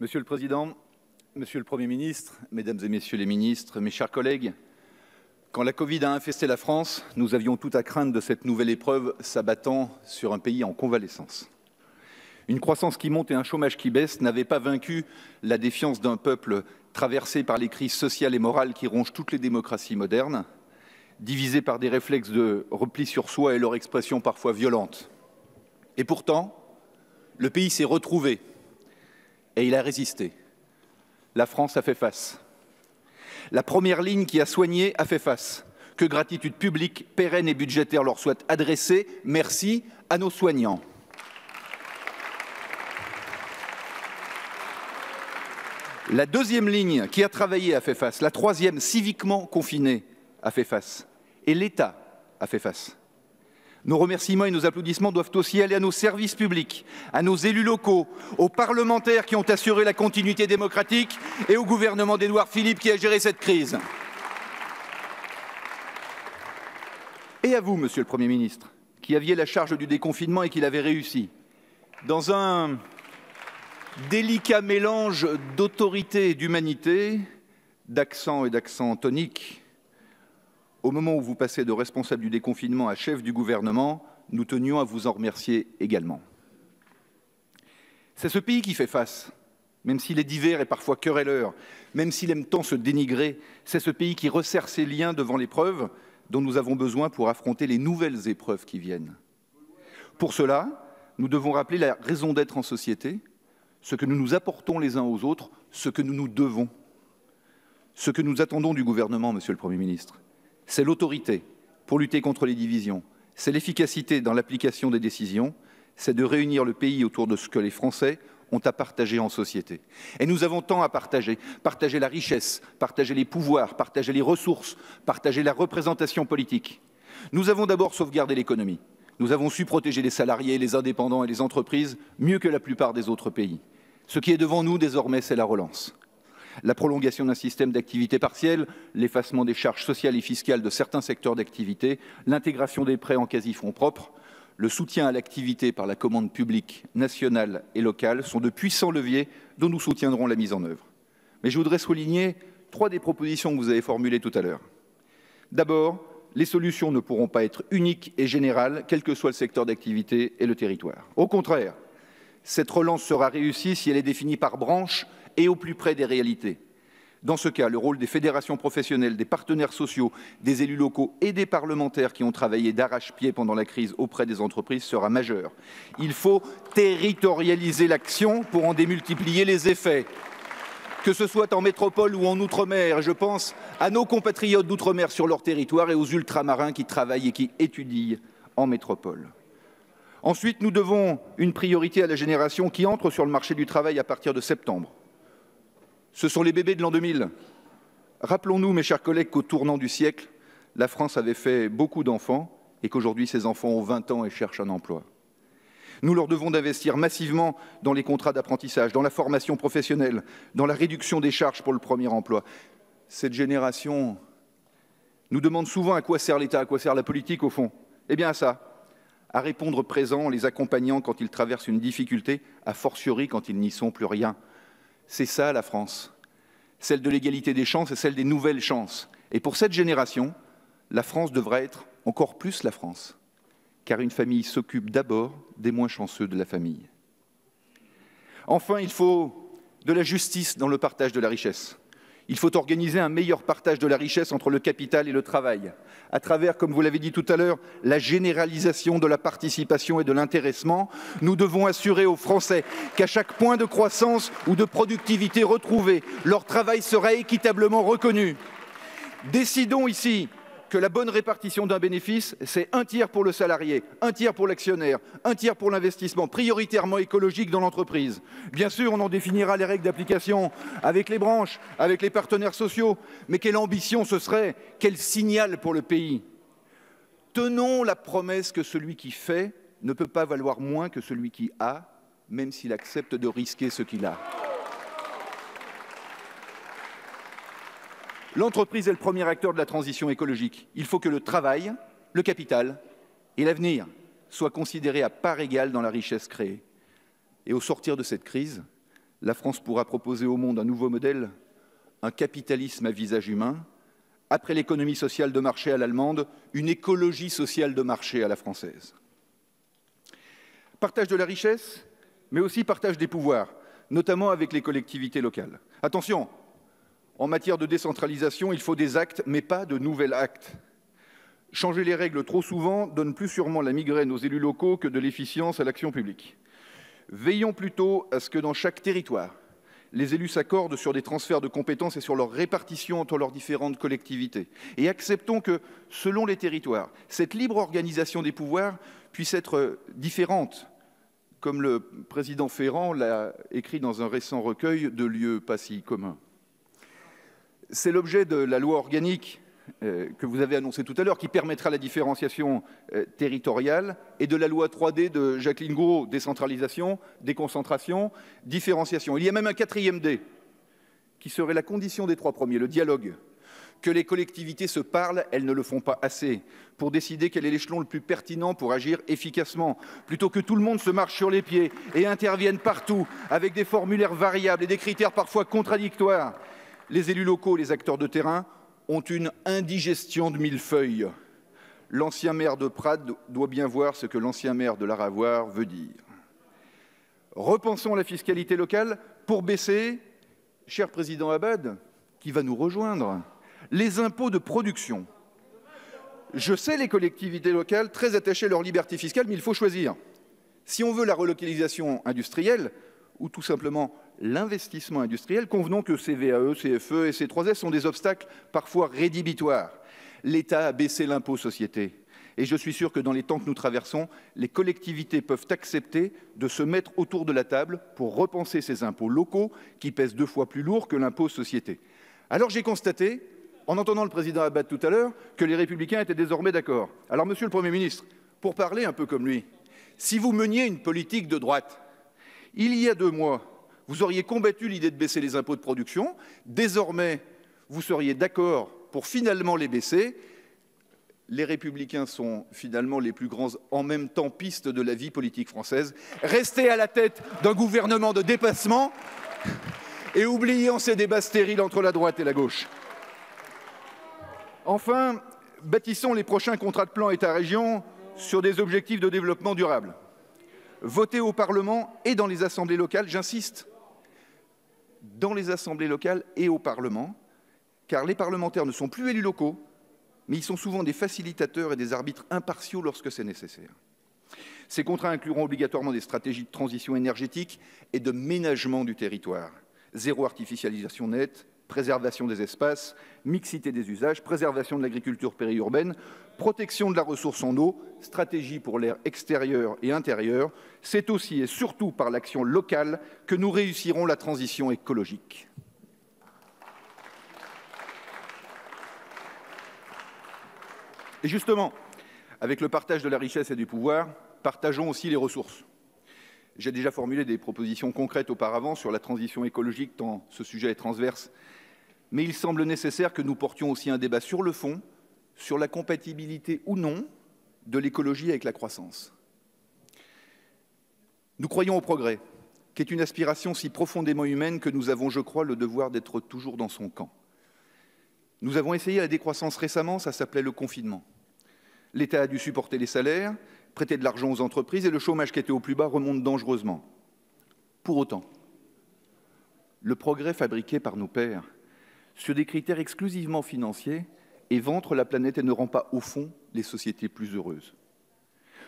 Monsieur le Président, Monsieur le Premier ministre, Mesdames et Messieurs les ministres, mes chers collègues, quand la Covid a infesté la France, nous avions tout à craindre de cette nouvelle épreuve s'abattant sur un pays en convalescence. Une croissance qui monte et un chômage qui baisse n'avaient pas vaincu la défiance d'un peuple traversé par les crises sociales et morales qui rongent toutes les démocraties modernes, divisé par des réflexes de repli sur soi et leur expression parfois violente. Et pourtant, le pays s'est retrouvé et il a résisté. La France a fait face. La première ligne qui a soigné a fait face. Que gratitude publique, pérenne et budgétaire leur soit adressée. Merci à nos soignants. La deuxième ligne qui a travaillé a fait face. La troisième, civiquement confinée, a fait face. Et l'État a fait face. Nos remerciements et nos applaudissements doivent aussi aller à nos services publics, à nos élus locaux, aux parlementaires qui ont assuré la continuité démocratique et au gouvernement d'Édouard Philippe qui a géré cette crise. Et à vous, Monsieur le Premier ministre, qui aviez la charge du déconfinement et qui l'avez réussi. Dans un délicat mélange d'autorité et d'humanité, d'accent et d'accent tonique, au moment où vous passez de responsable du déconfinement à chef du gouvernement, nous tenions à vous en remercier également. C'est ce pays qui fait face, même s'il est divers et parfois querelleur, même s'il aime tant se dénigrer, c'est ce pays qui resserre ses liens devant l'épreuve dont nous avons besoin pour affronter les nouvelles épreuves qui viennent. Pour cela, nous devons rappeler la raison d'être en société, ce que nous nous apportons les uns aux autres, ce que nous nous devons, ce que nous attendons du gouvernement, Monsieur le Premier ministre. C'est l'autorité pour lutter contre les divisions, c'est l'efficacité dans l'application des décisions, c'est de réunir le pays autour de ce que les Français ont à partager en société. Et nous avons tant à partager, partager la richesse, partager les pouvoirs, partager les ressources, partager la représentation politique. Nous avons d'abord sauvegardé l'économie. Nous avons su protéger les salariés, les indépendants et les entreprises mieux que la plupart des autres pays. Ce qui est devant nous désormais, c'est la relance. La prolongation d'un système d'activité partielle, l'effacement des charges sociales et fiscales de certains secteurs d'activité, l'intégration des prêts en quasi-fonds propres, le soutien à l'activité par la commande publique nationale et locale sont de puissants leviers dont nous soutiendrons la mise en œuvre. Mais je voudrais souligner 3 des propositions que vous avez formulées tout à l'heure. D'abord, les solutions ne pourront pas être uniques et générales, quel que soit le secteur d'activité et le territoire. Au contraire, cette relance sera réussie si elle est définie par branche et au plus près des réalités. Dans ce cas, le rôle des fédérations professionnelles, des partenaires sociaux, des élus locaux et des parlementaires qui ont travaillé d'arrache-pied pendant la crise auprès des entreprises sera majeur. Il faut territorialiser l'action pour en démultiplier les effets. Que ce soit en métropole ou en outre-mer, je pense à nos compatriotes d'outre-mer sur leur territoire et aux ultramarins qui travaillent et qui étudient en métropole. Ensuite, nous devons une priorité à la génération qui entre sur le marché du travail à partir de septembre. Ce sont les bébés de l'an 2000. Rappelons-nous, mes chers collègues, qu'au tournant du siècle, la France avait fait beaucoup d'enfants et qu'aujourd'hui, ces enfants ont 20 ans et cherchent un emploi. Nous leur devons d'investir massivement dans les contrats d'apprentissage, dans la formation professionnelle, dans la réduction des charges pour le premier emploi. Cette génération nous demande souvent à quoi sert l'État, à quoi sert la politique, au fond. Eh bien, à ça, à répondre présent en les accompagnant quand ils traversent une difficulté, a fortiori quand ils n'y sont plus rien. C'est ça la France, celle de l'égalité des chances et celle des nouvelles chances. Et pour cette génération, la France devra être encore plus la France, car une famille s'occupe d'abord des moins chanceux de la famille. Enfin, il faut de la justice dans le partage de la richesse. Il faut organiser un meilleur partage de la richesse entre le capital et le travail, à travers, comme vous l'avez dit tout à l'heure, la généralisation de la participation et de l'intéressement. Nous devons assurer aux Français qu'à chaque point de croissance ou de productivité retrouvé, leur travail sera équitablement reconnu. Décidons ici que la bonne répartition d'un bénéfice, c'est 1/3 pour le salarié, 1/3 pour l'actionnaire, 1/3 pour l'investissement, prioritairement écologique dans l'entreprise. Bien sûr, on en définira les règles d'application avec les branches, avec les partenaires sociaux, mais quelle ambition ce serait, quel signal pour le pays. Tenons la promesse que celui qui fait ne peut pas valoir moins que celui qui a, même s'il accepte de risquer ce qu'il a. L'entreprise est le premier acteur de la transition écologique. Il faut que le travail, le capital et l'avenir soient considérés à part égale dans la richesse créée. Et au sortir de cette crise, La France pourra proposer au monde un nouveau modèle, un capitalisme à visage humain, après l'économie sociale de marché à l'allemande, une écologie sociale de marché à la française. Partage de la richesse, mais aussi partage des pouvoirs, notamment avec les collectivités locales. Attention, en matière de décentralisation, il faut des actes, mais pas de nouveaux actes. Changer les règles trop souvent donne plus sûrement la migraine aux élus locaux que de l'efficience à l'action publique. Veillons plutôt à ce que dans chaque territoire, les élus s'accordent sur des transferts de compétences et sur leur répartition entre leurs différentes collectivités. Et acceptons que, selon les territoires, cette libre organisation des pouvoirs puisse être différente, comme le président Ferrand l'a écrit dans un récent recueil de lieux pas si communs. C'est l'objet de la loi organique que vous avez annoncée tout à l'heure, qui permettra la différenciation territoriale, et de la loi 3D de Jacqueline Gouraud, décentralisation, déconcentration, différenciation. Il y a même un 4e D, qui serait la condition des 3 premiers, le dialogue. Que les collectivités se parlent, elles ne le font pas assez, pour décider quel est l'échelon le plus pertinent pour agir efficacement, plutôt que tout le monde se marche sur les pieds et intervienne partout, avec des formulaires variables et des critères parfois contradictoires. Les élus locaux, les acteurs de terrain, ont une indigestion de millefeuilles. L'ancien maire de Prades doit bien voir ce que l'ancien maire de Laravoir veut dire. Repensons la fiscalité locale pour baisser, cher président Abad, qui va nous rejoindre, les impôts de production. Je sais les collectivités locales très attachées à leur liberté fiscale, mais il faut choisir. Si on veut la relocalisation industrielle, ou tout simplement l'investissement industriel, convenons que CVAE, CFE et C3S sont des obstacles parfois rédhibitoires. L'État a baissé l'impôt société. Et je suis sûr que dans les temps que nous traversons, les collectivités peuvent accepter de se mettre autour de la table pour repenser ces impôts locaux qui pèsent 2 fois plus lourd que l'impôt société. Alors j'ai constaté, en entendant le président Abad tout à l'heure, que les Républicains étaient désormais d'accord. Alors, Monsieur le Premier ministre, pour parler un peu comme lui, si vous meniez une politique de droite, il y a 2 mois, vous auriez combattu l'idée de baisser les impôts de production. Désormais, vous seriez d'accord pour finalement les baisser. Les Républicains sont finalement les plus grands en même temps pistes de la vie politique française. Restez à la tête d'un gouvernement de dépassement et oublions ces débats stériles entre la droite et la gauche. Enfin, bâtissons les prochains contrats de plan État-région sur des objectifs de développement durable. Voter au Parlement et dans les assemblées locales, j'insiste, dans les assemblées locales et au Parlement, car les parlementaires ne sont plus élus locaux, mais ils sont souvent des facilitateurs et des arbitres impartiaux lorsque c'est nécessaire. Ces contrats incluront obligatoirement des stratégies de transition énergétique et de ménagement du territoire. Zéro artificialisation nette, préservation des espaces, mixité des usages, préservation de l'agriculture périurbaine, protection de la ressource en eau, stratégie pour l'air extérieur et intérieur. C'est aussi et surtout par l'action locale que nous réussirons la transition écologique. Et justement, avec le partage de la richesse et du pouvoir, partageons aussi les ressources. J'ai déjà formulé des propositions concrètes auparavant sur la transition écologique, tant ce sujet est transverse. Mais il semble nécessaire que nous portions aussi un débat sur le fond, sur la compatibilité ou non de l'écologie avec la croissance. Nous croyons au progrès, qui est une aspiration si profondément humaine que nous avons, je crois, le devoir d'être toujours dans son camp. Nous avons essayé la décroissance récemment, ça s'appelait le confinement. L'État a dû supporter les salaires, prêter de l'argent aux entreprises et le chômage qui était au plus bas remonte dangereusement. Pour autant, le progrès fabriqué par nos pères sur des critères exclusivement financiers éventre la planète et ne rend pas, au fond, les sociétés plus heureuses.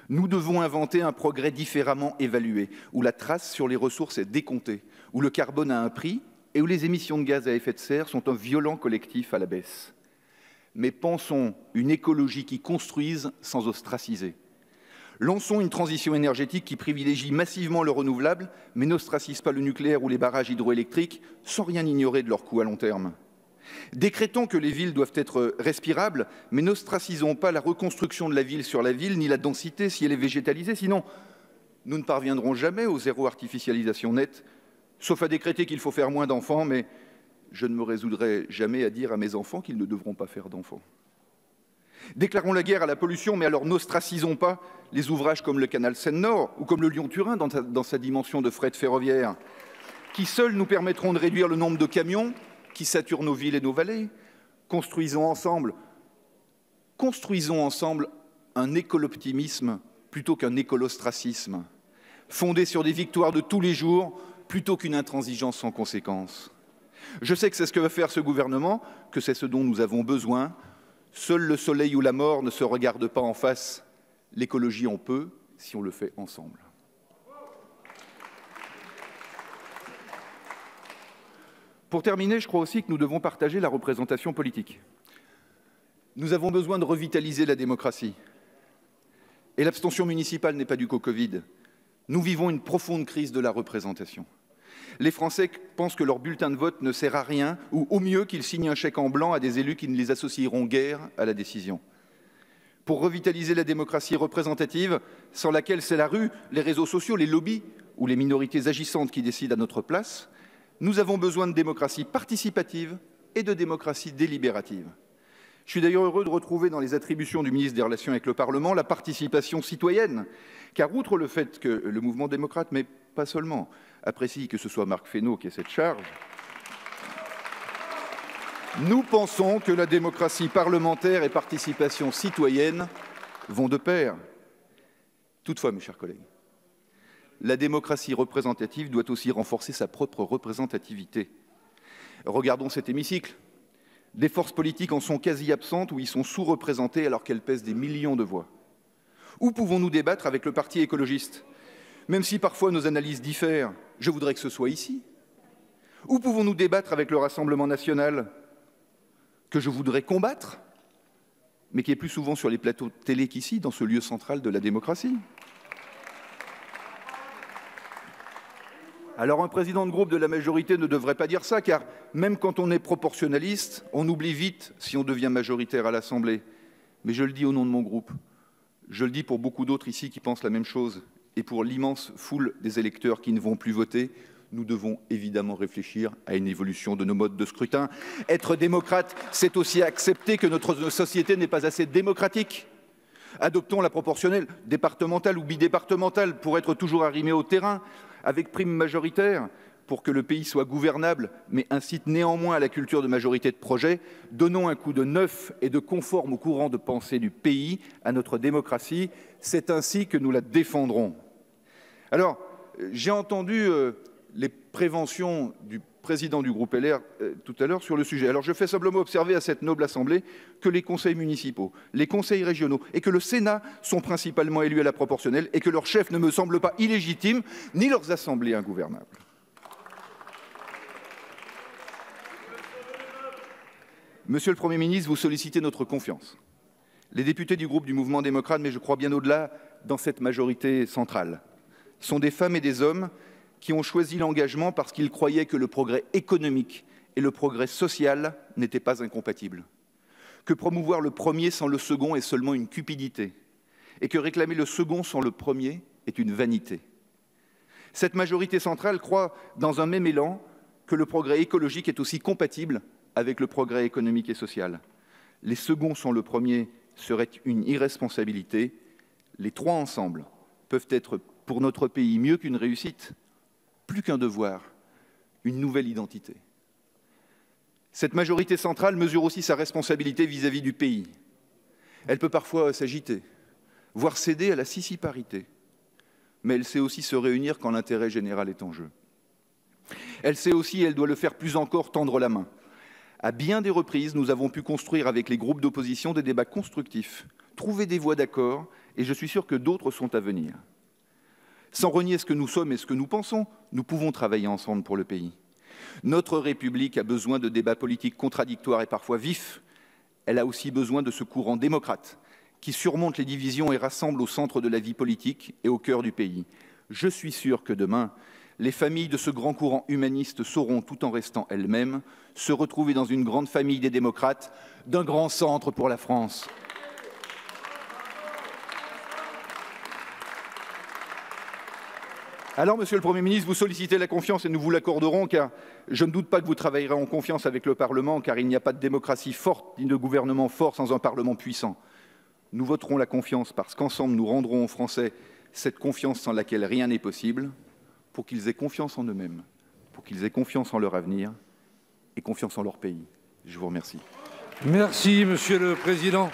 Nous devons inventer un progrès différemment évalué, où la trace sur les ressources est décomptée, où le carbone a un prix et où les émissions de gaz à effet de serre sont un violent collectif à la baisse. Mais pensons une écologie qui construise sans ostraciser. Lançons une transition énergétique qui privilégie massivement le renouvelable, mais n'ostracise pas le nucléaire ou les barrages hydroélectriques, sans rien ignorer de leurs coûts à long terme. Décrétons que les villes doivent être respirables, mais n'ostracisons pas la reconstruction de la ville sur la ville, ni la densité si elle est végétalisée, sinon nous ne parviendrons jamais au zéro artificialisation nette, sauf à décréter qu'il faut faire moins d'enfants, mais je ne me résoudrai jamais à dire à mes enfants qu'ils ne devront pas faire d'enfants. Déclarons la guerre à la pollution, mais alors n'ostracisons pas les ouvrages comme le canal Seine-Nord ou comme le Lyon-Turin dans sa dimension de fret ferroviaire. qui seuls nous permettront de réduire le nombre de camions qui saturent nos villes et nos vallées. Construisons ensemble un écolo-optimisme plutôt qu'un écolo-ostracisme, fondé sur des victoires de tous les jours plutôt qu'une intransigeance sans conséquence. Je sais que c'est ce que va faire ce gouvernement, que c'est ce dont nous avons besoin. Seul le soleil ou la mort ne se regardent pas en face. L'écologie, on peut, si on le fait ensemble. Pour terminer, je crois aussi que nous devons partager la représentation politique. Nous avons besoin de revitaliser la démocratie. Et l'abstention municipale n'est pas due qu'au Covid. Nous vivons une profonde crise de la représentation. Les Français pensent que leur bulletin de vote ne sert à rien, ou au mieux qu'ils signent un chèque en blanc à des élus qui ne les associeront guère à la décision. Pour revitaliser la démocratie représentative, sans laquelle c'est la rue, les réseaux sociaux, les lobbies ou les minorités agissantes qui décident à notre place, nous avons besoin de démocratie participative et de démocratie délibérative. Je suis d'ailleurs heureux de retrouver dans les attributions du ministre des Relations avec le Parlement la participation citoyenne, car outre le fait que le mouvement démocrate, mais pas seulement, apprécie que ce soit Marc Fesneau qui ait cette charge, nous pensons que la démocratie parlementaire et participation citoyenne vont de pair. Toutefois, mes chers collègues, la démocratie représentative doit aussi renforcer sa propre représentativité. Regardons cet hémicycle. Des forces politiques en sont quasi absentes ou y sont sous-représentées alors qu'elles pèsent des millions de voix. Où pouvons-nous débattre avec le Parti écologiste? Même si parfois nos analyses diffèrent, je voudrais que ce soit ici. Où pouvons-nous débattre avec le Rassemblement national, que je voudrais combattre, mais qui est plus souvent sur les plateaux de télé qu'ici, dans ce lieu central de la démocratie? Alors un président de groupe de la majorité ne devrait pas dire ça, car même quand on est proportionnaliste, on oublie vite si on devient majoritaire à l'Assemblée. Mais je le dis au nom de mon groupe, je le dis pour beaucoup d'autres ici qui pensent la même chose, et pour l'immense foule des électeurs qui ne vont plus voter, nous devons évidemment réfléchir à une évolution de nos modes de scrutin. Être démocrate, c'est aussi accepter que notre société n'est pas assez démocratique. Adoptons la proportionnelle, départementale ou bidépartementale, pour être toujours arrimé au terrain, avec prime majoritaire, pour que le pays soit gouvernable, mais incite néanmoins à la culture de majorité de projet. Donnons un coup de neuf et de conforme au courant de pensée du pays, à notre démocratie. C'est ainsi que nous la défendrons. Alors, j'ai entendu les préventions du président du groupe LR tout à l'heure sur le sujet. Alors je fais simplement observer à cette noble assemblée que les conseils municipaux, les conseils régionaux et que le Sénat sont principalement élus à la proportionnelle et que leurs chefs ne me semblent pas illégitimes, ni leurs assemblées ingouvernables. Monsieur le Premier ministre, vous sollicitez notre confiance. Les députés du groupe du Mouvement démocrate, mais je crois bien au-delà, dans cette majorité centrale, sont des femmes et des hommes qui ont choisi l'engagement parce qu'ils croyaient que le progrès économique et le progrès social n'étaient pas incompatibles, que promouvoir le premier sans le second est seulement une cupidité, et que réclamer le second sans le premier est une vanité. Cette majorité centrale croit, dans un même élan, que le progrès écologique est aussi compatible avec le progrès économique et social. Les seconds sans le premier serait une irresponsabilité. Les trois ensemble peuvent être pour notre pays mieux qu'une réussite, plus qu'un devoir, une nouvelle identité. Cette majorité centrale mesure aussi sa responsabilité vis-à-vis du pays. Elle peut parfois s'agiter, voire céder à la sissiparité, mais elle sait aussi se réunir quand l'intérêt général est en jeu. Elle sait aussi, et elle doit le faire plus encore, tendre la main. À bien des reprises, nous avons pu construire avec les groupes d'opposition des débats constructifs, trouver des voies d'accord, et je suis sûr que d'autres sont à venir. Sans renier ce que nous sommes et ce que nous pensons, nous pouvons travailler ensemble pour le pays. Notre République a besoin de débats politiques contradictoires et parfois vifs. Elle a aussi besoin de ce courant démocrate qui surmonte les divisions et rassemble au centre de la vie politique et au cœur du pays. Je suis sûr que demain, les familles de ce grand courant humaniste sauront, tout en restant elles-mêmes, se retrouver dans une grande famille des démocrates, d'un grand centre pour la France. Alors, Monsieur le Premier ministre, vous sollicitez la confiance et nous vous l'accorderons, car je ne doute pas que vous travaillerez en confiance avec le Parlement, car il n'y a pas de démocratie forte ni de gouvernement fort sans un Parlement puissant. Nous voterons la confiance parce qu'ensemble nous rendrons aux Français cette confiance sans laquelle rien n'est possible, pour qu'ils aient confiance en eux-mêmes, pour qu'ils aient confiance en leur avenir et confiance en leur pays. Je vous remercie. Merci, Monsieur le Président.